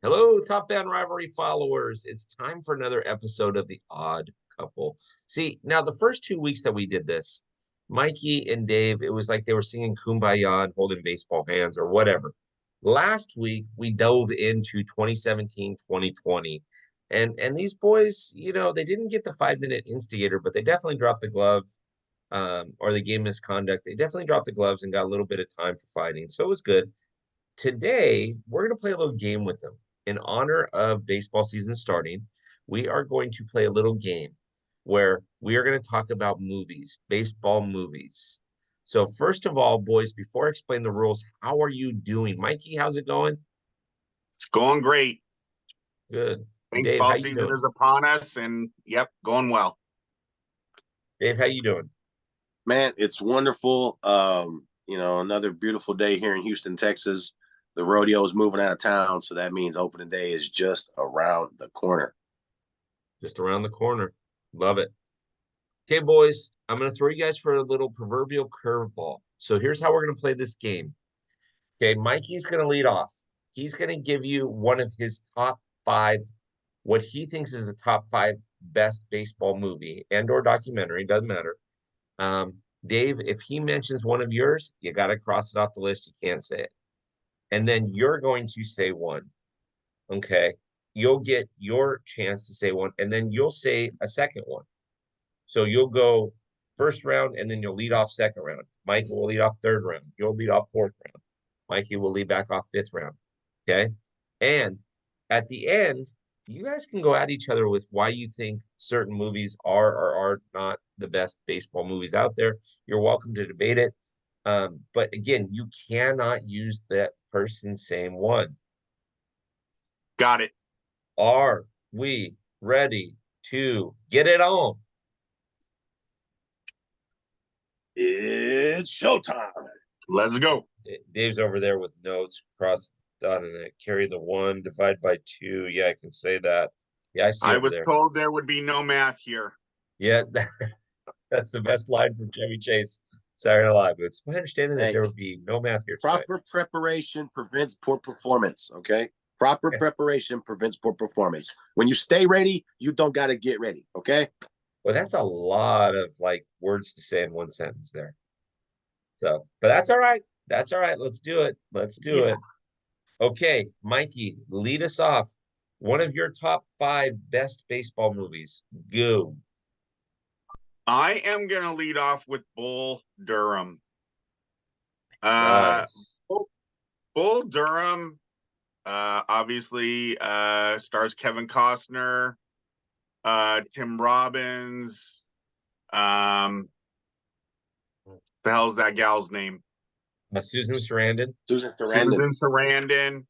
Hello, Top Fan Rivalry followers. It's time for another episode of The Odd Couple. See, now the first 2 weeks that we did this, Mikey and Dave, it was like they were singing Kumbaya and holding baseball hands or whatever. Last week, we dove into 2017, 2020. And these boys, they didn't get the 5 minute instigator, but they definitely dropped the glove or the game misconduct. They definitely dropped the gloves and got a little bit of time for fighting. So it was good. Today, we're going to play a little game with them. In honor of baseball season starting, we are going to play a little game where we are going to talk about movies, baseball movies. So, first of all, boys, before I explain the rules, how are you doing? Mikey, how's it going? It's going great. Good. Dave, how Baseball you season doing? is upon us, and yep, going well. Dave, how you doing? Man, it's wonderful. Another beautiful day here in Houston, Texas. The rodeo is moving out of town, so that means opening day is just around the corner. Just around the corner. Love it. Okay, boys, I'm going to throw you guys for a little proverbial curveball. So here's how we're going to play this game. Okay, Mikey's going to lead off. He's going to give you one of his top five, what he thinks is the top five best baseball movie and or documentary, doesn't matter. Dave, if he mentions one of yours, you got to cross it off the list. You can't say it. And then you're going to say one. Okay. You'll get your chance to say one, and then you'll say a second one. So you'll go first round, and then you'll lead off second round. Michael will lead off third round. You'll lead off fourth round. Mikey will lead back off fifth round. Okay. And at the end, you guys can go at each other with why you think certain movies are or are not the best baseball movies out there. You're welcome to debate it. But again, you cannot use that person's same one. Got it. Are we ready to get it on? It's showtime. Let's go. Dave's over there with notes, cross dot and it. Carry the one, divide by two. Yeah, I can say that. Yeah, I see I over was there. told there would be no math here. Yeah, that's the best line from Chevy Chase, Saturday Night Live. It's my understanding that there would be no math here tonight. Proper preparation prevents poor performance, okay? Proper preparation prevents poor performance. When you stay ready, you don't got to get ready, okay? Well, that's a lot of like words to say in one sentence there. So, but that's all right. That's all right. Let's do it. Let's do it. Okay, Mikey, lead us off. One of your top five best baseball movies. Go. I am going to lead off with Bull Durham. Nice. Bull Durham obviously stars Kevin Costner, Tim Robbins. The hell's that gal's name? Susan Sarandon. Susan Sarandon.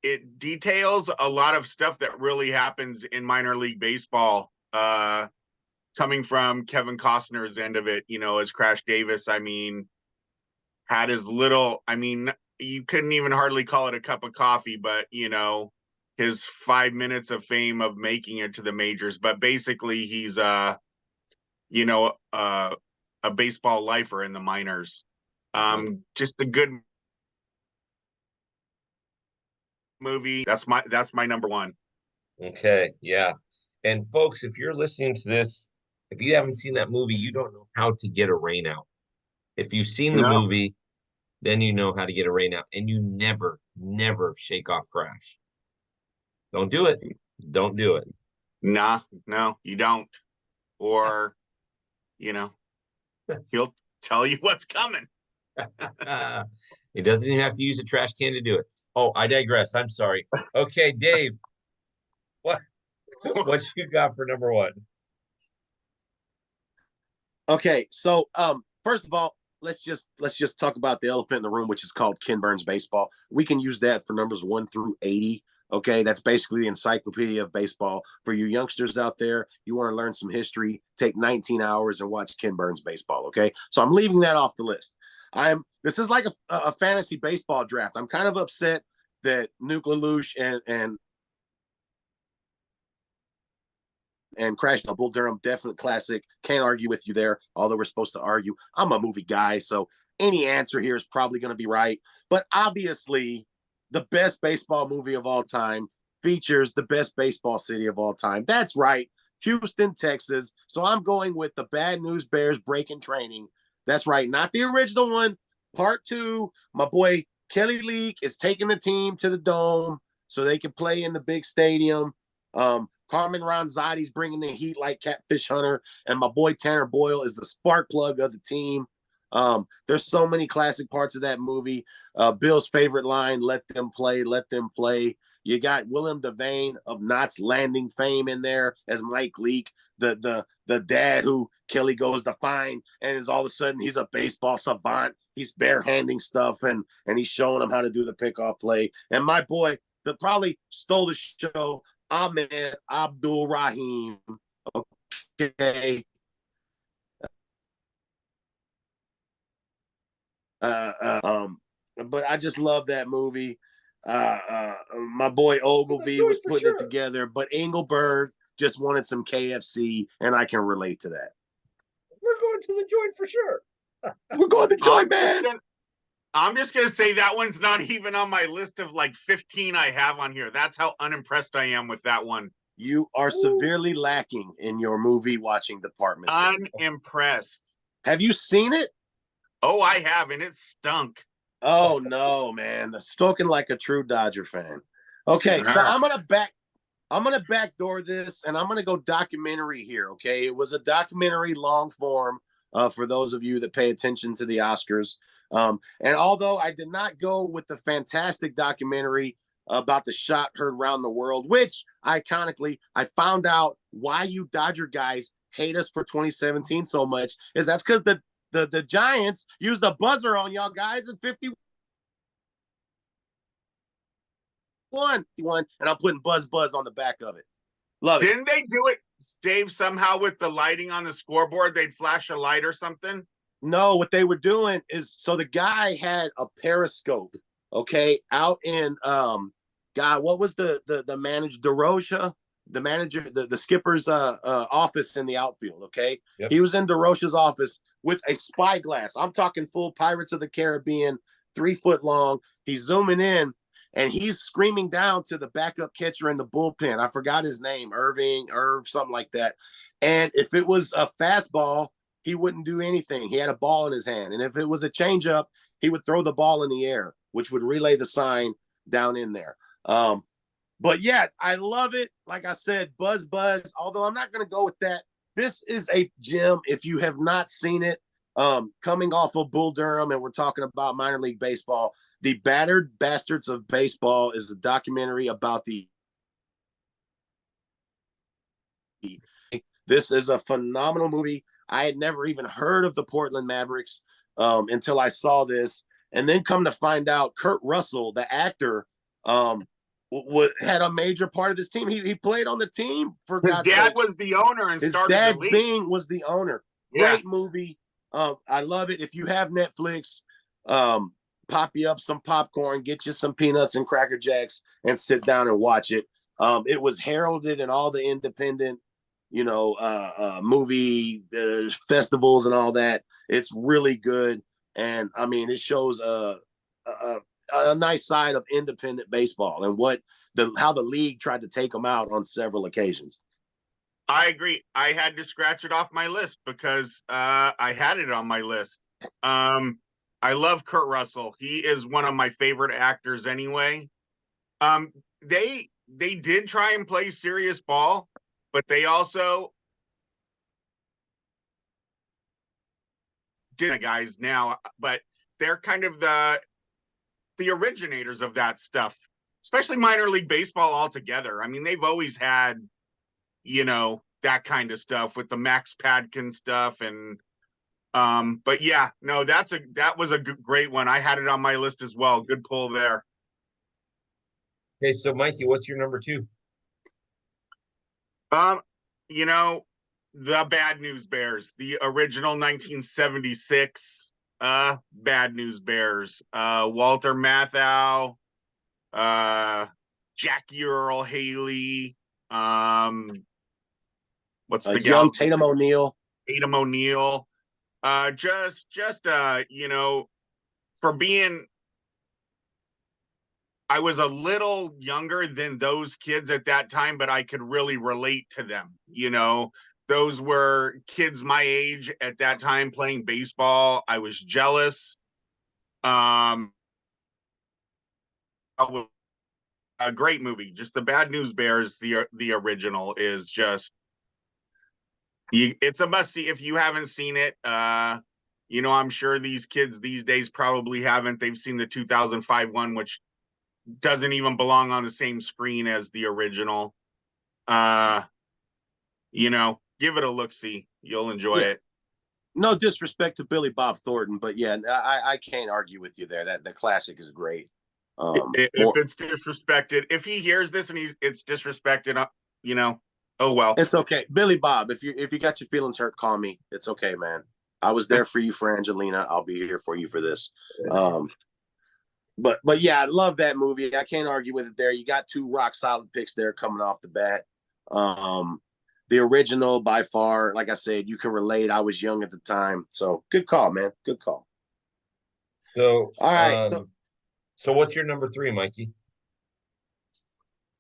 It details a lot of stuff that really happens in minor league baseball, coming from Kevin Costner's end of it, as Crash Davis, had his little, you couldn't even hardly call it a cup of coffee, but, his 5 minutes of fame of making it to the majors. But basically he's, a baseball lifer in the minors. Just a good movie. That's my number one. Okay, yeah. And folks, if you're listening to this, if you haven't seen that movie, you don't know how to get a rain out. If you've seen the movie, then you know how to get a rain out. And you never, never shake off Crash. Don't do it. Don't do it. Nah, no, you don't. Or, he'll tell you what's coming. He doesn't even have to use a trash can to do it. Oh, I digress. I'm sorry. Okay, Dave, what you got for number one? Okay, so first of all, let's just talk about the elephant in the room, which is called Ken Burns Baseball. We can use that for numbers 1 through 80. Okay, that's basically the encyclopedia of baseball. For you youngsters out there, you want to learn some history, take 19 hours and watch Ken Burns Baseball. Okay, so I'm leaving that off the list. This is like a fantasy baseball draft. I'm kind of upset that Nuke LaLoosh and Crash the Bull Durham, definite classic. Can't argue with you there, although we're supposed to argue. I'm a movie guy, so any answer here is probably going to be right. But obviously, the best baseball movie of all time, features the best baseball city of all time. That's right, Houston, Texas. So I'm going with the Bad News Bears breaking training. That's right, not the original one. Part 2, my boy Kelly Leak is taking the team to the Dome so they can play in the big stadium. Carmen Ronzati's bringing the heat like Catfish Hunter, and my boy Tanner Boyle is the spark plug of the team. There's so many classic parts of that movie. Bill's favorite line, "Let them play, let them play." You got Willem Devane of Knots Landing fame in there as Mike Leake, the dad who Kelly goes to find, and is all of a sudden he's a baseball savant. He's barehanding stuff and he's showing him how to do the pickoff play. And my boy that probably stole the show, Ahmed Abdul Rahim. Okay. But I just love that movie. My boy Ogilvy was putting it together, but Engelberg just wanted some KFC, and I can relate to that. We're going to the joint for sure. We're going to the joint, man. I'm just gonna say that one's not even on my list of like 15 I have on here. That's how unimpressed I am with that one. You are severely lacking in your movie watching department. Unimpressed. Have you seen it? Oh, I have, and it stunk. Oh no, man! Spoken like a true Dodger fan. Okay, so I'm gonna backdoor this, and I'm gonna go documentary here. Okay, it was a documentary, long form. For those of you that pay attention to the Oscars, and although I did not go with the fantastic documentary about the shot heard around the world, which iconically I found out why you Dodger guys hate us for 2017 so much is that's because the Giants used a buzzer on y'all guys in 51, and I'm putting buzz on the back of it. Love it. Didn't they do it, Dave, somehow with the lighting on the scoreboard? They'd flash a light or something? No, what they were doing is, so the guy had a periscope, okay, out in God, what was the manager, DeRocha, the manager, the skipper's office in the outfield, okay? Yep. He was in DeRocha's office with a spyglass. I'm talking full Pirates of the Caribbean, 3 foot long. He's zooming in, and he's screaming down to the backup catcher in the bullpen. I forgot his name, Irv, something like that. And if it was a fastball, he wouldn't do anything. He had a ball in his hand. And if it was a changeup, he would throw the ball in the air, which would relay the sign down in there. But yeah, I love it. Like I said, buzz, although I'm not going to go with that. This is a gem. If you have not seen it, coming off of Bull Durham, and we're talking about minor league baseball, The Battered Bastards of Baseball is a documentary about this is a phenomenal movie. I had never even heard of the Portland Mavericks until I saw this. And then come to find out, Kurt Russell, the actor, had a major part of this team. He played on the team for God's sake. His dad was the owner and started the league. His dad, Bing, was the owner. Yeah. Great movie. I love it. If you have Netflix, pop you up some popcorn, get you some peanuts and Cracker Jacks, and sit down and watch it. It was heralded in all the independent, movie festivals and all that. It's really good, and I mean, it shows a nice side of independent baseball and how the league tried to take them out on several occasions. I agree. I had to scratch it off my list because I had it on my list. I love Kurt Russell. He is one of my favorite actors anyway. They did try and play serious ball, but they also did guys now, but they're kind of the originators of that stuff, especially minor league baseball altogether. I mean, they've always had, that kind of stuff with the Max Padkin stuff. And, but yeah, no, that was a great one. I had it on my list as well. Good pull there. Okay. So Mikey, what's your number 2? The Bad News Bears, the original 1976 Bad News Bears, Walter Matthau, Jackie Earl Haley, what's the young Tatum O'Neal. For being, I was a little younger than those kids at that time, but I could really relate to them. Those were kids my age at that time playing baseball. I was jealous. A great movie. Just the Bad News Bears, the original is just it's a must see if you haven't seen it. I'm sure these kids these days probably haven't. They've seen the 2005 one, which doesn't even belong on the same screen as the original. Give it a look see. You'll enjoy it. No disrespect to Billy Bob Thornton, but yeah, I can't argue with you there. That the classic is great. If it's disrespected, if he hears this and it's disrespected, oh well. It's okay, Billy Bob. If you got your feelings hurt, call me. It's okay, man. I was there for you for Angelina. I'll be here for you for this. But yeah, I love that movie. I can't argue with it there. You got two rock solid picks there coming off the bat. The original by far, like I said, you can relate. I was young at the time. So good call, man. Good call. So all right. So what's your number 3, Mikey?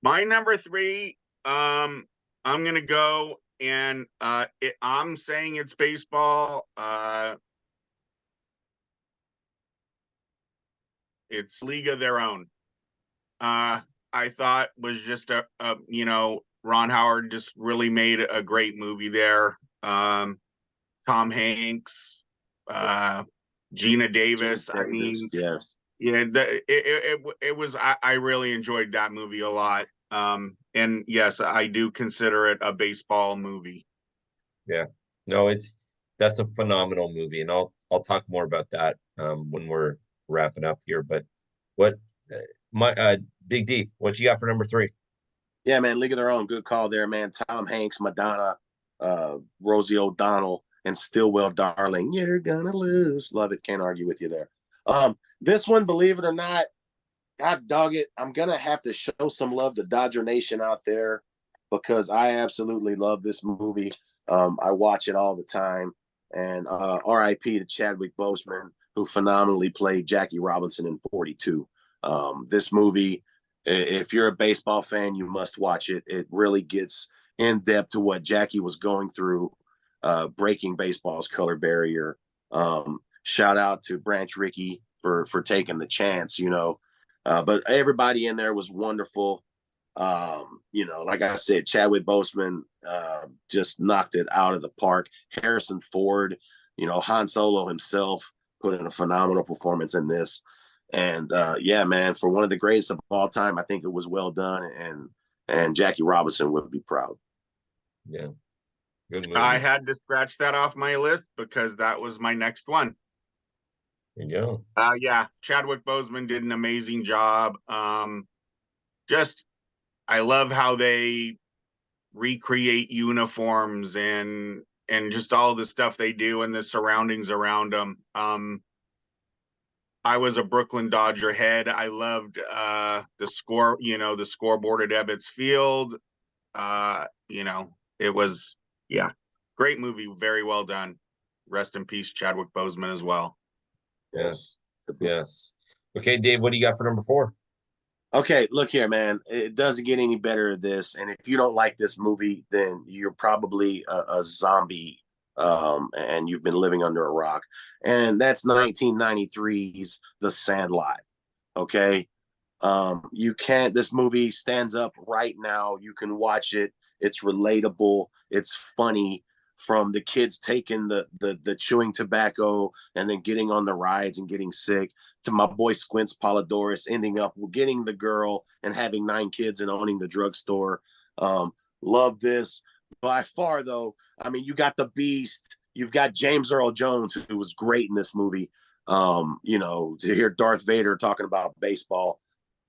My number 3, I'm gonna go and I'm saying it's baseball. It's League of Their Own. I thought was just Ron Howard just really made a great movie there. Tom Hanks, Gina Davis. I mean, yes. Yeah, it was. I really enjoyed that movie a lot. And yes, I do consider it a baseball movie. Yeah, no, that's a phenomenal movie, and I'll talk more about that when we're wrapping up here. But what my Big D, what you got for number 3? Yeah, man, League of Their Own, good call there, man. Tom Hanks, Madonna, Rosie O'Donnell, and Stillwell Darling. You're gonna lose. Love it. Can't argue with you there. This one, believe it or not, God dog it, I'm gonna have to show some love to Dodger Nation out there because I absolutely love this movie. I watch it all the time. And R.I.P. to Chadwick Boseman, who phenomenally played Jackie Robinson in 42. This movie, if you're a baseball fan, you must watch it. It really gets in depth to what Jackie was going through, breaking baseball's color barrier. Shout out to Branch Rickey for taking the chance, but everybody in there was wonderful. Like I said, Chadwick Boseman just knocked it out of the park. Harrison Ford, Han Solo himself put in a phenomenal performance in this. And yeah, man, for one of the greatest of all time, I think it was well done, and Jackie Robinson would be proud. Yeah, good movie. I had to scratch that off my list because that was my next one. There you go. Yeah, Chadwick Boseman did an amazing job. I love how they recreate uniforms and just all the stuff they do and the surroundings around them. I was a Brooklyn Dodger head. I loved the scoreboard at Ebbets Field. It was, great movie, very well done. Rest in peace, Chadwick Boseman as well. Yes. Okay, Dave, what do you got for number 4? Okay, look here, man. It doesn't get any better than this. And if you don't like this movie, then you're probably a zombie, and you've been living under a rock. And that's 1993's The Sandlot. Okay, this movie stands up right now. You can watch it. It's relatable. It's funny. From the kids taking the chewing tobacco and then getting on the rides and getting sick, to my boy Squints Polidorus ending up getting the girl and having 9 kids and owning the drugstore. Love this. By far, though, I mean, you got the Beast. You've got James Earl Jones, who was great in this movie. To hear Darth Vader talking about baseball,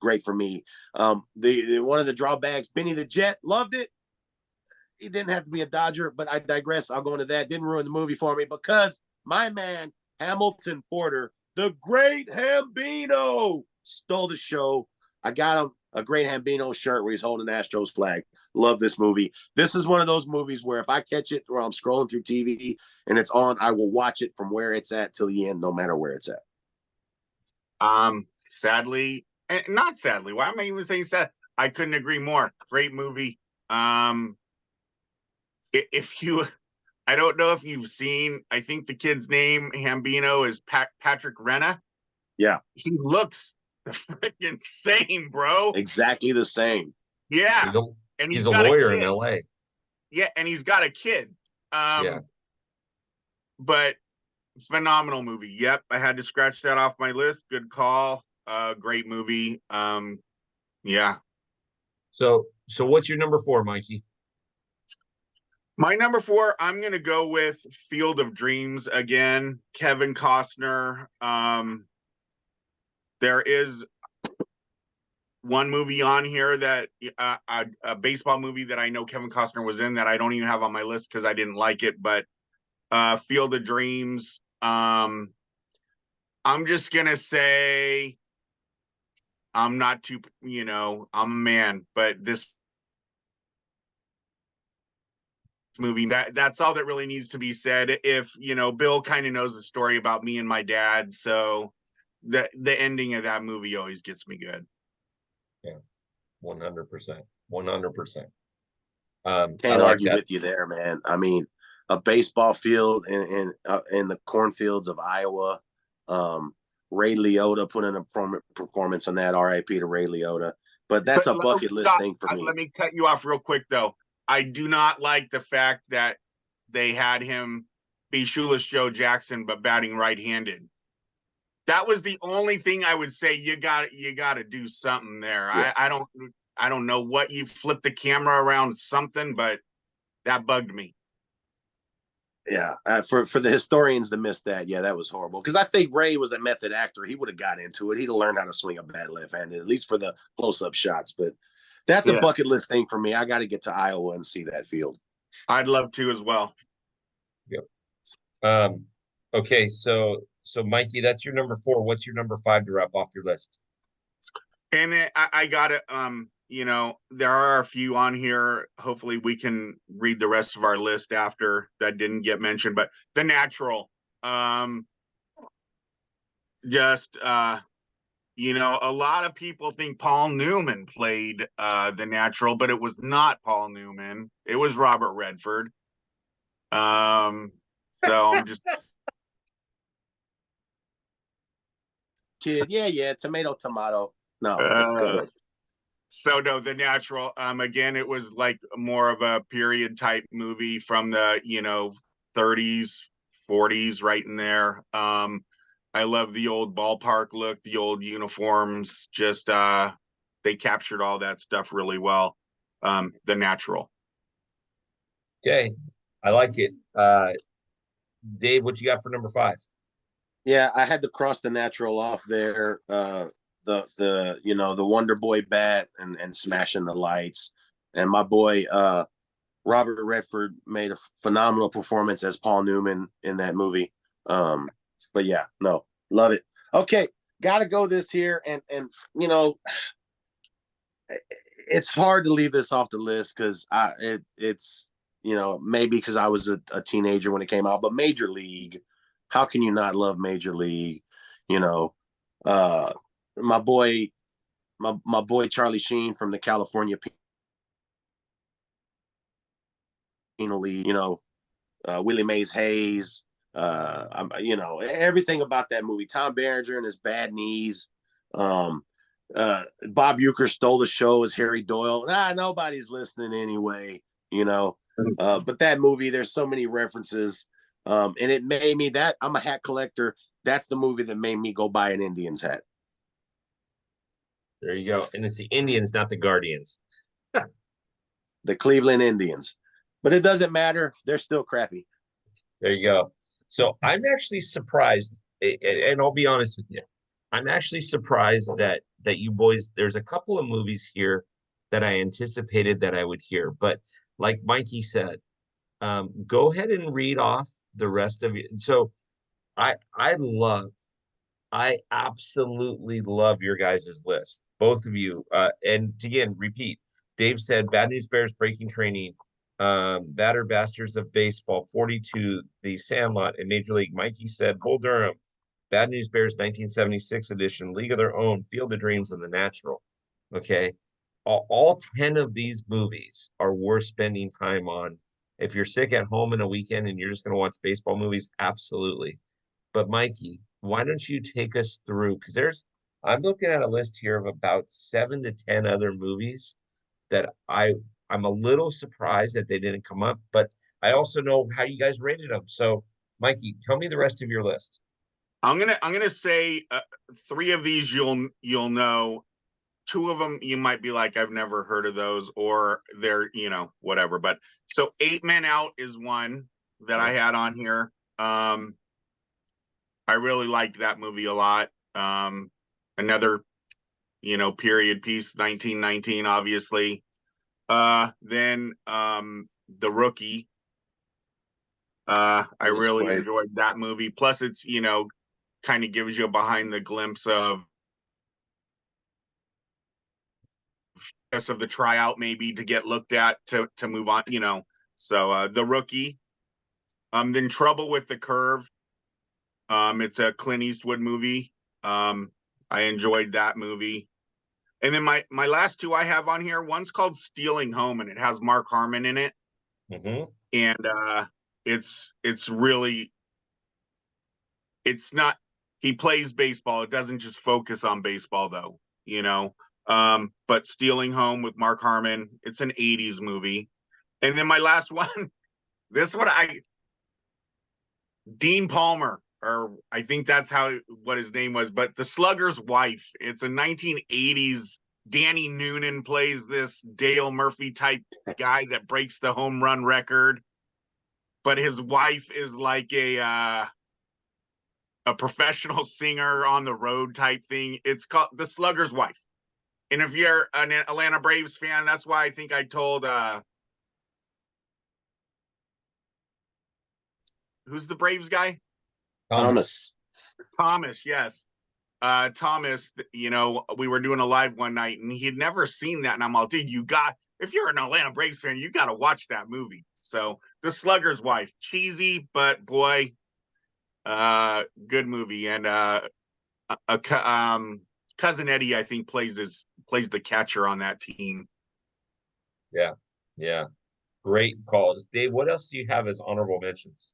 great for me. The one of the drawbacks, Benny the Jet, loved it. He didn't have to be a Dodger, but I digress. I'll go into that. Didn't ruin the movie for me because my man, Hamilton Porter, the great Hambino, stole the show. I got him a great Hambino shirt where he's holding Astros flag. Love this movie. This is one of those movies where if I catch it while I'm scrolling through TV and it's on, I will watch it from where it's at till the end, no matter where it's at. Sadly, and not sadly. Why am I even saying sad? I couldn't agree more. Great movie. If you, I don't know if you've seen. I think the kid's name Hambino is Patrick Renna. Yeah, He looks freaking same, bro. exactly the same. Yeah, and he's he's a got lawyer a in kid. LA. Yeah, and he's got a kid. Yeah. But phenomenal movie. Yep, I had to scratch that off my list. Good call. Great movie. Yeah. So what's your number 4, Mikey? My number 4, I'm gonna go with Field of Dreams again. Kevin Costner. There is one movie on here that a baseball movie that I know Kevin Costner was in that I don't even have on my list because I didn't like it, but Field of Dreams. I'm just gonna say I'm not too, I'm a man, but this movie, that's all that really needs to be said. If Bill kind of knows the story about me and my dad, so the ending of that movie always gets me good. Yeah, 100%. 100%. Can't I like argue that. with you there, man. I mean, a baseball field in the cornfields of Iowa. Ray Liotta put in a performance on that. R.I.P. to Ray Liotta. But that's a bucket list thing for me. Let me cut you off real quick, though. I do not like the fact that they had him be Shoeless Joe Jackson, but batting right-handed. That was the only thing I would say. You got to do something there. Yes. I don't know what you flipped the camera around something, but that bugged me. Yeah, for the historians to miss that, yeah, that was horrible. Because I think Ray was a method actor. He would have got into it. He'd have learned how to swing a bat left-handed, at least for the close-up shots. But that's a bucket list thing for me. I got to get to Iowa and see that field. I'd love to as well. Yep. Okay, so Mikey, that's your number 4. What's your number 5 to wrap off your list? And then I got it. There are a few on here. Hopefully we can read the rest of our list after that didn't get mentioned, but The Natural. A lot of people think Paul Newman played The Natural, but it was not Paul Newman. It was Robert Redford. So I'm just Kid, yeah, tomato. No, go ahead. So no, The Natural. Again, it was like more of a period type movie from the 30s, 40s, right in there. I love the old ballpark look, the old uniforms. Just they captured all that stuff really well. The Natural. Okay, I like it. Dave, what you got for number 5? Yeah, I had to cross The Natural off there. The Wonder Boy bat and smashing the lights, and my boy Robert Redford made a phenomenal performance as Paul Newman in that movie. But yeah, no, love it. Okay, gotta go this here, and it's hard to leave this off the list because it's maybe because I was a teenager when it came out, but Major League. How can you not love Major League? My boy Charlie Sheen from the California Penal League, Willie Mays Hayes, everything about that movie. Tom Berenger and his bad knees. Bob Uecker stole the show as Harry Doyle. Nobody's listening anyway, but that movie, there's so many references. And it made me I'm a hat collector. That's the movie that made me go buy an Indians hat. There you go. And it's the Indians, not the Guardians. The Cleveland Indians. But it doesn't matter. They're still crappy. There you go. So I'm actually surprised, and I'll be honest with you. I'm actually surprised that you boys, there's a couple of movies here that I anticipated that I would hear. But like Mikey said, go ahead and read off the rest of it. So I absolutely love your guys' list, both of you. And again, repeat, Dave said Bad News Bears, Breaking Training, Batter Bastards of Baseball, 42, The Sandlot, and Major League. Mikey said Bull Durham, Bad News Bears 1976 edition, League of Their Own, Field of Dreams, and The Natural. Okay. All 10 of these movies are worth spending time on. If you're sick at home in a weekend and you're just going to watch baseball movies, absolutely. But Mikey, why don't you take us through? Because I'm looking at a list here of about 7 to 10 other movies that I'm a little surprised that they didn't come up, but I also know how you guys rated them. So, Mikey, tell me the rest of your list. I'm gonna say 3 of these you'll know. 2 of them you might be like, I've never heard of those, or they're whatever. But so 8 Men Out is one that I had on here. I really liked that movie a lot. Another period piece, 1919, obviously. Then The Rookie. I really enjoyed that movie. Plus, it's kind of gives you a behind the glimpse of the tryout, maybe to get looked at to move on. So The Rookie. Then Trouble with the Curve. It's a Clint Eastwood movie. I enjoyed that movie. And then my last 2 I have on here, one's called Stealing Home, and it has Mark Harmon in it. Mm-hmm. And it's really, it's not, he plays baseball. It doesn't just focus on baseball though, but Stealing Home with Mark Harmon, it's an 80s movie. And then my last one, this one, Dean Palmer, or I think that's what his name was, but The Slugger's Wife. It's a 1980s. Danny Noonan plays this Dale Murphy type guy that breaks the home run record, but his wife is like a professional singer on the road type thing. It's called The Slugger's Wife. And if you're an Atlanta Braves fan, that's why I think I told who's the Braves guy? Thomas, yes. Thomas, we were doing a live one night and he had never seen that. And I'm all, dude, if you're an Atlanta Braves fan, you got to watch that movie. So The Slugger's Wife, cheesy, but boy, good movie. And Cousin Eddie, I think, plays the catcher on that team. Yeah. Yeah. Great calls. Dave, what else do you have as honorable mentions?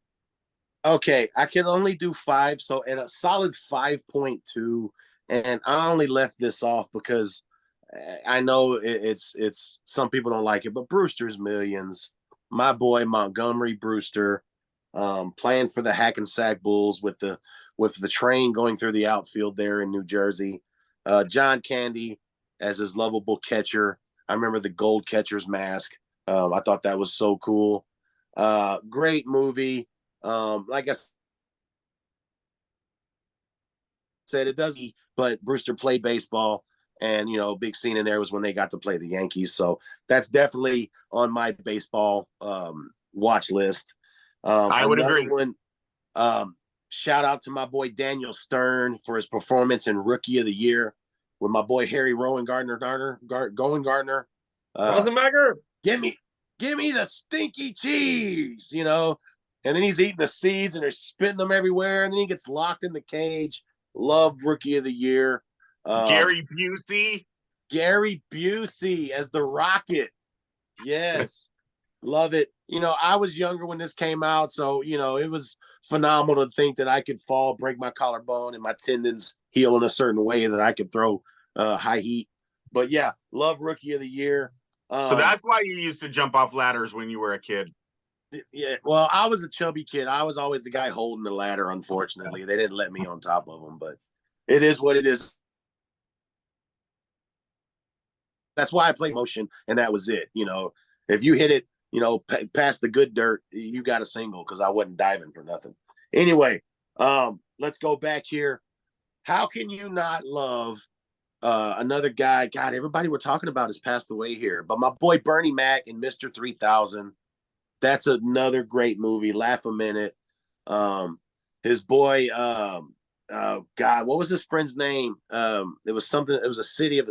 Okay, I can only do 5, so at a solid 5.2, and I only left this off because I know it's some people don't like it, but Brewster's Millions, my boy Montgomery Brewster, playing for the Hackensack Bulls with the train going through the outfield there in New Jersey. John Candy as his lovable catcher. I remember the gold catcher's mask. I thought that was so cool. Great movie. Like I said, it does, but Brewster played baseball, and big scene in there was when they got to play the Yankees. So that's definitely on my baseball watch list. I would agree. One, shout out to my boy Daniel Stern for his performance in Rookie of the Year with my boy Harry Gardner. Rosenberger, give me the stinky cheese, and then he's eating the seeds and they're spitting them everywhere, and then he gets locked in the cage. Love Rookie of the Year. Gary Busey as the Rocket. Yes. Love it. I was younger when this came out, so it was phenomenal to think that I could fall, break my collarbone, and my tendons heal in a certain way that I could throw high heat. But yeah, love Rookie of the Year. So that's why you used to jump off ladders when you were a kid. Yeah, well, I was a chubby kid. I was always the guy holding the ladder. Unfortunately, they didn't let me on top of them, but it is what it is. That's why I played motion, and that was it. If you hit it, past the good dirt, you got a single because I wasn't diving for nothing. Anyway, let's go back here. How can you not love another guy? God, everybody we're talking about has passed away here, but my boy Bernie Mac in Mr. 3000. That's another great movie. Laugh a minute. His boy, God, what was his friend's name? It was something. It was a city of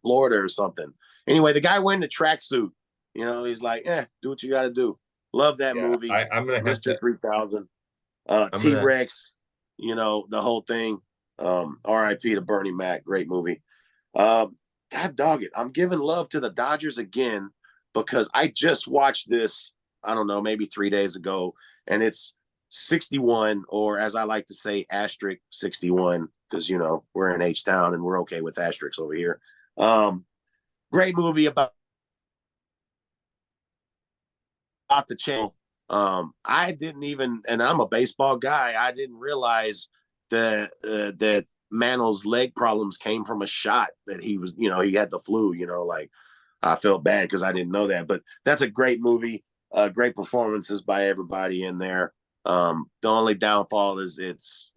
Florida or something. Anyway, the guy wearing the tracksuit. He's like, do what you got to do. Love that movie. I'm gonna have Mr. to. 3000. T-Rex. the whole thing. R.I.P. to Bernie Mac, great movie. God dog it, I'm giving love to the Dodgers again because I just watched this. I don't know, maybe 3 days ago, and it's 61, or as I like to say, asterisk 61, because we're in H Town and we're okay with asterisks over here. Great movie about the channel. I didn't even, and I'm a baseball guy, I didn't realize that Mantl's leg problems came from a shot that he was, he had the flu. Like I felt bad because I didn't know that. But that's a great movie. Great performances by everybody in there. The only downfall is it's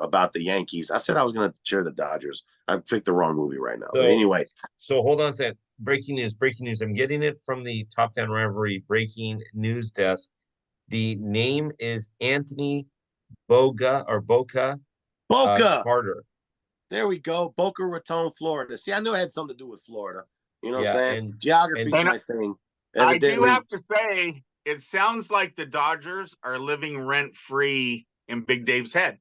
about the Yankees. I said I was going to cheer the Dodgers. I picked the wrong movie right now. But anyway, so hold on a second. Breaking news. I'm getting it from the Top 10 Rivalry breaking news desk. The name is Anthony Boca Carter. There we go. Boca Raton, Florida. See, I knew it had something to do with Florida. You know what I'm saying? And geography's my thing. I do have to say, it sounds like the Dodgers are living rent-free in Big Dave's head.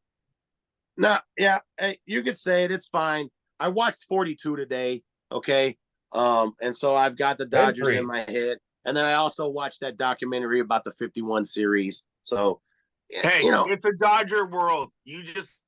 No, yeah, you could say it. It's fine. I watched 42 today, okay? And so I've got the Dodgers in my head. And then I also watched that documentary about the 51 series. So, hey, it's a Dodger world. You just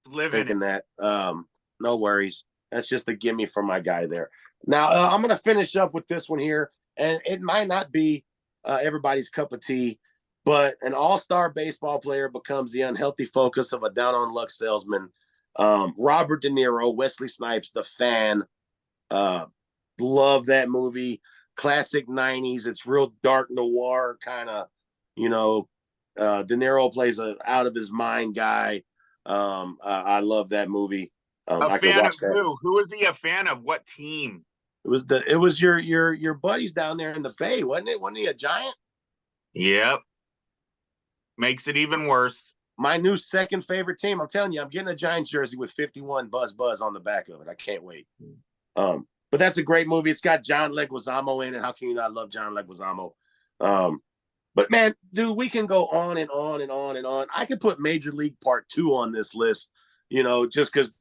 live in that. No worries. That's just a gimme for my guy there. Now, I'm going to finish up with this one here. And it might not be everybody's cup of tea, but an all-star baseball player becomes the unhealthy focus of a down-on-luck salesman. Robert De Niro, Wesley Snipes, The Fan. Love that movie. Classic 90s. It's real dark noir kind of, De Niro plays a out-of-his-mind guy. I love that movie. A fan of who? Who was he a fan of? What team? It was your buddies down there in the Bay, wasn't it? Wasn't he a Giant? Yep. Makes it even worse. My new second favorite team. I'm telling you, I'm getting a Giants jersey with 51 buzz on the back of it. I can't wait. But that's a great movie. It's got John Leguizamo in it. How can you not love John Leguizamo? But man, dude, we can go on and on and on and on. I could put Major League Part 2 on this list, just because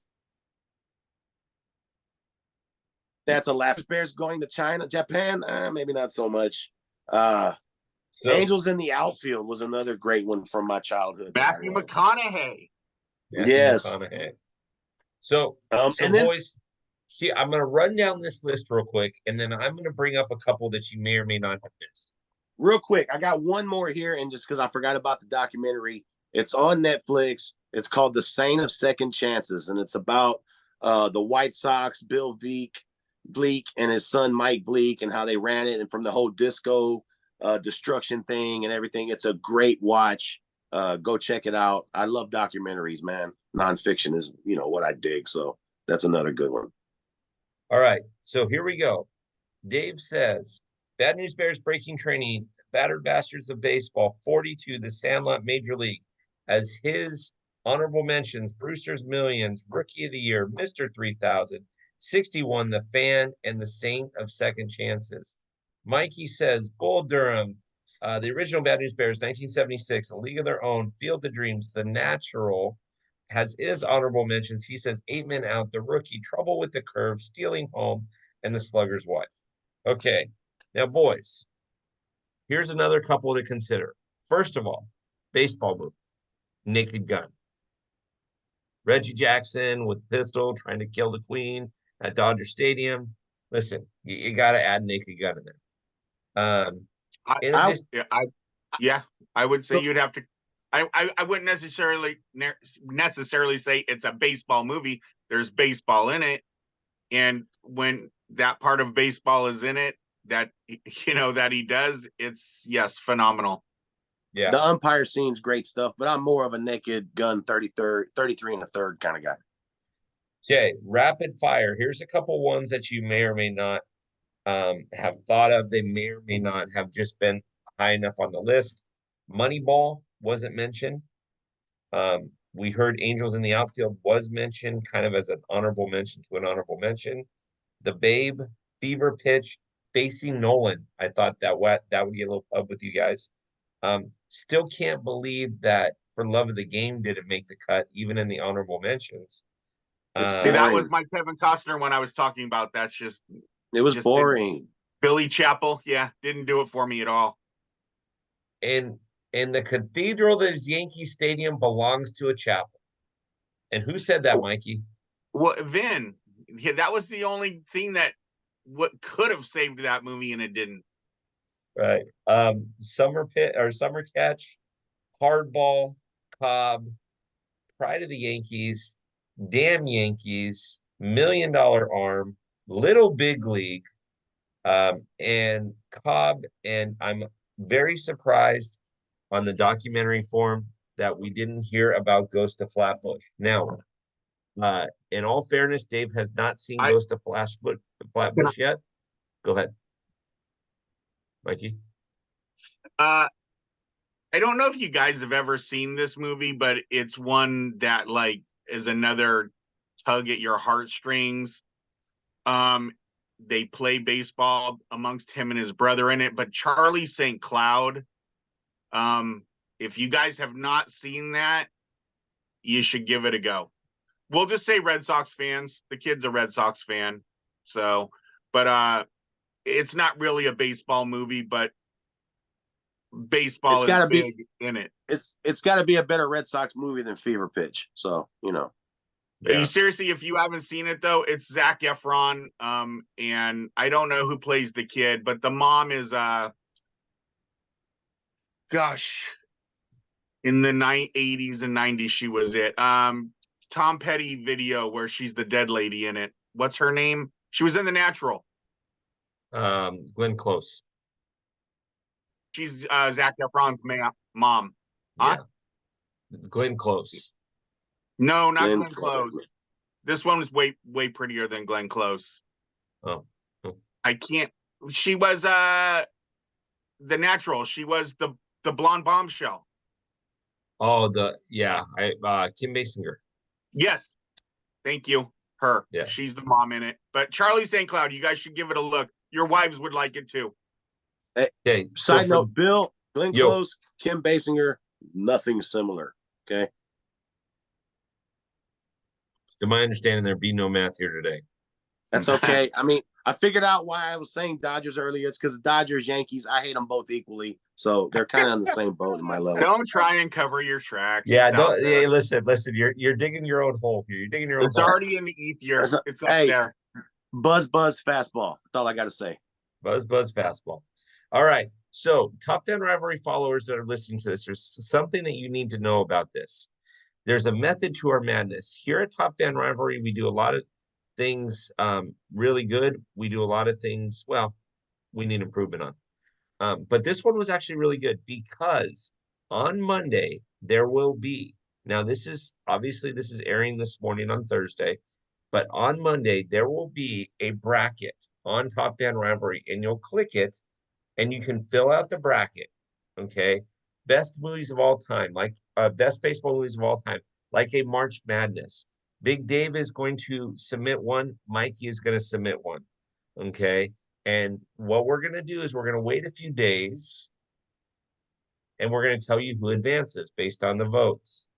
that's a laugh. Bears going to China, Japan, maybe not so much. Angels in the Outfield was another great one from my childhood. Matthew McConaughey. Yes. McConaughey. So boys, I'm going to run down this list real quick, and then I'm going to bring up a couple that you may or may not have missed. Real quick, I got one more here, and just because I forgot about the documentary, it's on Netflix. It's called The Saint of Second Chances, and it's about the White Sox, Bill Bleak, and his son Mike Bleak, and how they ran it, and from the whole disco destruction thing and everything. It's a great watch. Go check it out. I love documentaries, man. Nonfiction is, what I dig. So that's another good one. All right. So here we go. Dave says, Bad News Bears breaking training, Battered Bastards of Baseball, 42, The Sandlot Major League, as his honorable mentions, Brewster's Millions, Rookie of the Year, Mr. 3000, 61, The Fan, and The Saint of Second Chances. Mikey says, Bull Durham, the original Bad News Bears, 1976, A League of Their Own, Field of Dreams, The Natural, has his honorable mentions. He says 8 Men Out, The Rookie, Trouble with the Curve, Stealing Home, and The Slugger's Wife. Okay, now boys, here's another couple to consider. First of all, baseball movie, Naked Gun. Reggie Jackson with pistol trying to kill the Queen at Dodger Stadium. Listen, you got to add Naked Gun in there. I would say you'd have to. I wouldn't necessarily say it's a baseball movie. There's baseball in it, and when that part of baseball is in it, that he does, it's phenomenal. Yeah, the umpire scene's great stuff, but I'm more of a Naked Gun 33 and a third kind of guy. Okay, rapid fire. Here's a couple ones that you may or may not have thought of. They may or may not have just been high enough on the list. Moneyball wasn't mentioned. We heard Angels in the Outfield was mentioned, kind of as an honorable mention to an honorable mention. The Babe, Fever Pitch, Facing Nolan. I thought that would get a little pub with you guys. Still can't believe that For Love of the Game didn't make the cut, even in the honorable mentions. See, that was boring. my Kevin Costner one I was talking about. That's just It was just didn't. boring. Billy Chapel, yeah, didn't do it for me at all. And the cathedral that is Yankee Stadium belongs to a chapel. And who said that, Mikey? Well, Vin, yeah, that was the only thing that what could have saved that movie, and it didn't. Right. Summer Pit or Summer Catch, Hardball, Cobb, Pride of the Yankees, Damn Yankees, $1 Million Arm, Little Big League, and Cobb. And I'm very surprised on the documentary form that we didn't hear about Ghost of Flatbush. Now, in all fairness, Dave has not seen I- Ghost of Flatbush yet. Go ahead, Mikey. I don't know if you guys have ever seen this movie, but it's one that like is another tug at your heartstrings. They play baseball amongst him and his brother in it, but Charlie St. Cloud. If you guys have not seen that, you should give it a go. We'll just say Red Sox fans. The kid's a Red Sox fan. So, but it's not really a baseball movie, but baseball It's is gotta be- big in it. It's got to be a better Red Sox movie than Fever Pitch. So You seriously, if you haven't seen it though, it's Zac Efron. And I don't know who plays the kid, but the mom is gosh, in the 80s and 90s, she was it. Tom Petty video where she's the dead lady in it. What's her name? She was in The Natural. Glenn Close. She's Zac Efron's mom. Huh? Yeah. Glenn Close. No, not Glenn Glenn Close. This one was way prettier than Glenn Close. Oh. I can't. She was The Natural. She was the blonde bombshell. Oh, Kim Basinger. Yes, thank you. Her. Yeah. She's the mom in it. But Charlie St. Cloud, you guys should give it a look. Your wives would like it too. Okay. side note, Bill, Glenn Yo. Close, Kim Basinger, nothing similar. Okay. To my understanding, there'd be no math here today. That's okay. I mean, I figured out why I was saying Dodgers earlier. It's because Dodgers, Yankees, I hate them both equally. So they're kind of on the same boat in my level. Don't try and cover your tracks. Yeah, It's out there. listen. You're digging your own hole here. You're digging your own It's hole. already in the ether. It's up Hey. there. Buzz, fastball. That's all I got to say. Buzz fastball. All right. So, Top Fan Rivalry followers that are listening to this, there's something that you need to know about this. There's a method to our madness. Here at Top Fan Rivalry, we do a lot of things really good. We do a lot of things, well, we need improvement on. But this one was actually really good because on Monday, there will be, now this is airing this morning on Thursday, but on Monday, there will be a bracket on Top Fan Rivalry, and you'll click it, and you can fill out the bracket, okay? Best movies of all time, like best baseball movies of all time, like a March Madness. Big Dave is going to submit one. Mikey is going to submit one, okay? And what we're going to do is we're going to wait a few days, and we're going to tell you who advances based on the votes.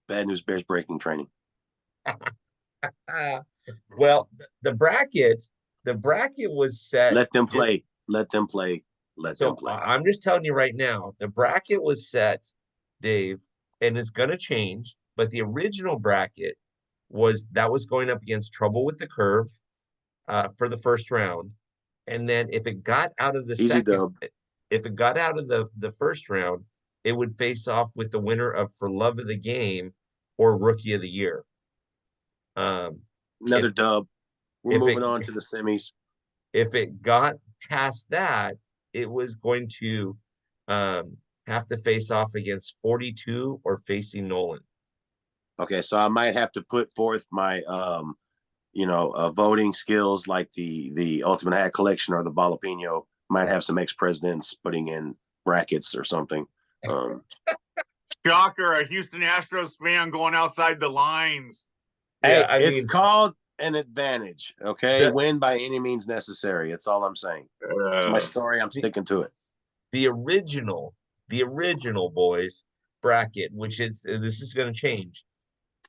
Bad news bears breaking training. Well, the bracket was set. Let them play. Let them play. Let them So play. I'm just telling you right now, the bracket was set, Dave, and it's going to change. But the original bracket was going up against Trouble with the Curve for the first round, and then if it got out of the the first round, it would face off with the winner of For Love of the Game or Rookie of the Year. Another dub. We're moving on to the semis. If it got past that, it was going to have to face off against 42 or facing Nolan. Okay, so I might have to put forth my voting skills like the Ultimate Hat Collection or the Balapino. Might have some ex-presidents putting in brackets or something. Shocker, a Houston Astros fan going outside the lines. Hey, it's called an advantage, okay? The, Win by any means necessary. That's all I'm saying. It's my story. I'm sticking to it. The original the original boys bracket, which is this is going to change.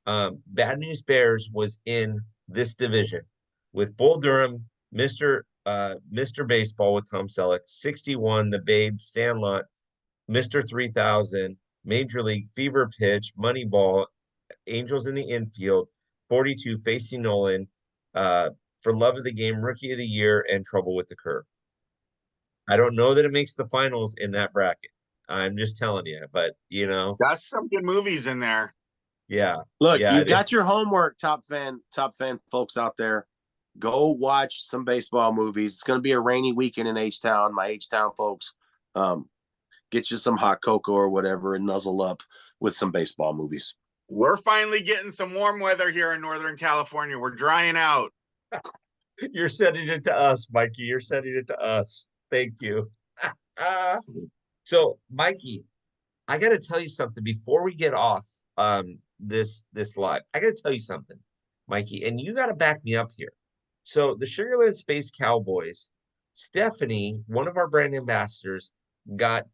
Bad News Bears was in this division with Bull Durham, Mr. Baseball with Tom Selleck, 61, The Babe, Sandlot, Mr. 3000, Major League, Fever Pitch, Moneyball, Angels in the Infield, 42, Facing Nolan, For Love of the Game, Rookie of the Year, and Trouble with the Curve. I don't know that it makes the finals in that bracket. I'm just telling you, but That's some good movies in there. yeah. Look, Yeah, you've got your homework, top fan folks out there. Go watch some baseball movies. It's going to be a rainy weekend in H-Town. My H-Town folks, get you some hot cocoa or whatever and nuzzle up with some baseball movies. We're finally getting some warm weather here in Northern California. We're drying out. You're sending it to us, Mikey. You're sending it to us. Thank you. So, Mikey, I got to tell you something before we get off this live. I got to tell you something, Mikey, and you got to back me up here. So, the Sugarland Space Cowboys, Stephanie, one of our brand ambassadors, got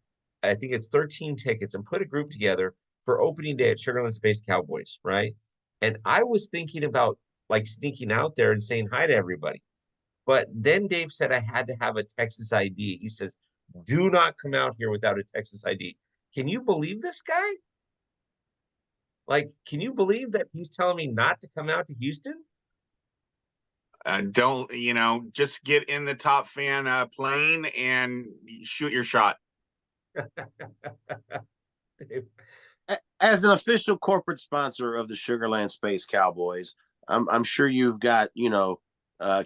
I think it's 13 tickets and put a group together for opening day at Sugarland Space Cowboys, right? And I was thinking about like sneaking out there and saying hi to everybody. But then Dave said I had to have a Texas ID. He says, do not come out here without a Texas ID. Can you believe this guy? Like, can you believe that he's telling me not to come out to Houston? Don't, just get in the top fan plane and shoot your shot. As an official corporate sponsor of the Sugarland Space Cowboys, I'm sure you've got,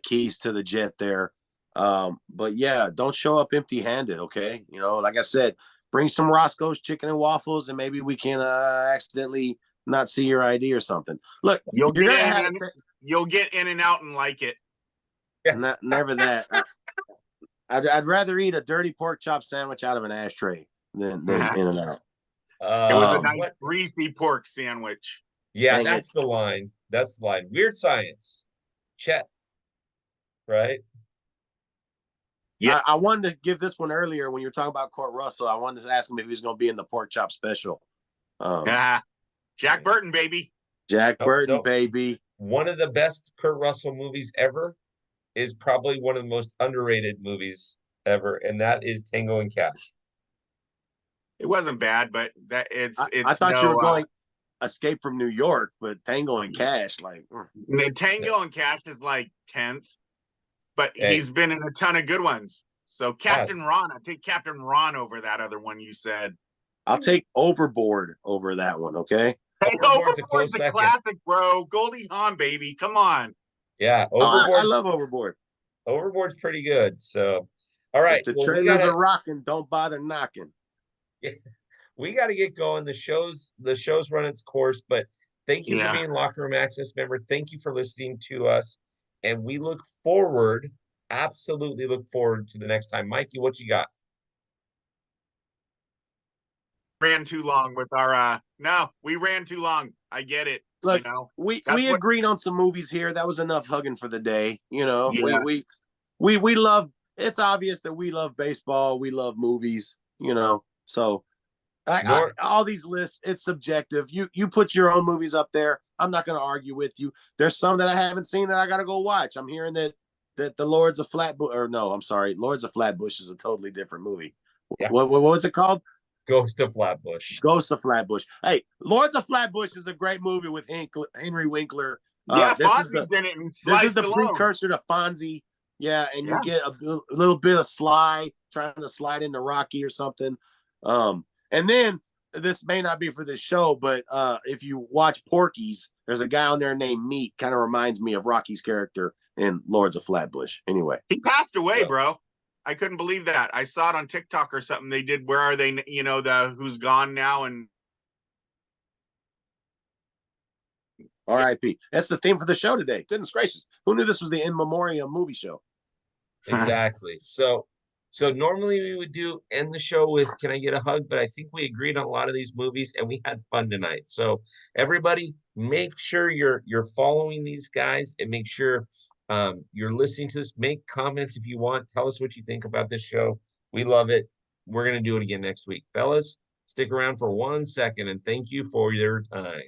keys to the jet there. But yeah, don't show up empty-handed, okay? Like I said, bring some Roscoe's chicken and waffles, and maybe we can accidentally not see your ID or something. Look, you'll get in and out and like it. Never that. I'd rather eat a dirty pork chop sandwich out of an ashtray than in and out. It was a nice greasy pork sandwich. Yeah, Dang that's it. The line. That's the line. Weird Science. Chet. Right? Yeah. I wanted to give this one earlier when you were talking about Kurt Russell. I wanted to ask him if he was going to be in the pork chop special. Jack Burton, baby. Jack Burton, baby. One of the best Kurt Russell movies ever is probably one of the most underrated movies ever, and that is Tango and Cash. It wasn't bad, but I thought you were going Escape from New York, but Tango and Cash, Tango and Cash is like 10th, but he's been in a ton of good ones. So Captain Ron, I take Captain Ron over that other one you said. I'll take Overboard over that one, okay? Hey, Overboard's a classic, bro. Goldie Hawn, baby. Come on. Yeah, I love Overboard. Overboard's pretty good. So, all right. If the trailers are rocking, don't bother knocking. Yeah, we got to get going. The show's run its course, but thank you for being Locker Room Access member. Thank you for listening to us, and we absolutely look forward to the next time. Mikey, what you got? Ran too long with our we ran too long. I get it. Look, we agreed on some movies here. That was enough hugging for the day. We love. It's obvious that we love baseball. We love movies. So all these lists, it's subjective. You put your own movies up there. I'm not going to argue with you. There's some that I haven't seen that I got to go watch. I'm hearing that the Lords of Flatbush, Lords of Flatbush is a totally different movie. Yeah. What was it called? Ghost of Flatbush. Ghost of Flatbush. Hey, Lords of Flatbush is a great movie with Henry Winkler. Fonzie's in it. This is the precursor to Fonzie. Yeah, and you get a little bit of Sly trying to slide into Rocky or something. And then this may not be for this show, but if you watch Porky's, there's a guy on there named Meat. Kind of reminds me of Rocky's character in Lords of Flatbush. Anyway, he passed away, bro. I couldn't believe that. I saw it on TikTok or something. They did. Where are they? The Who's Gone Now and R.I.P. That's the theme for the show today. Goodness gracious, who knew this was the In Memoriam movie show? Exactly. So normally we would end the show with "Can I get a hug?" But I think we agreed on a lot of these movies, and we had fun tonight. So everybody, make sure you're following these guys, and make sure you're listening to this. Make comments if you want. Tell us what you think about this show. We love it. we're going to do it again next week. Fellas, stick around for 1 second and thank you for your time.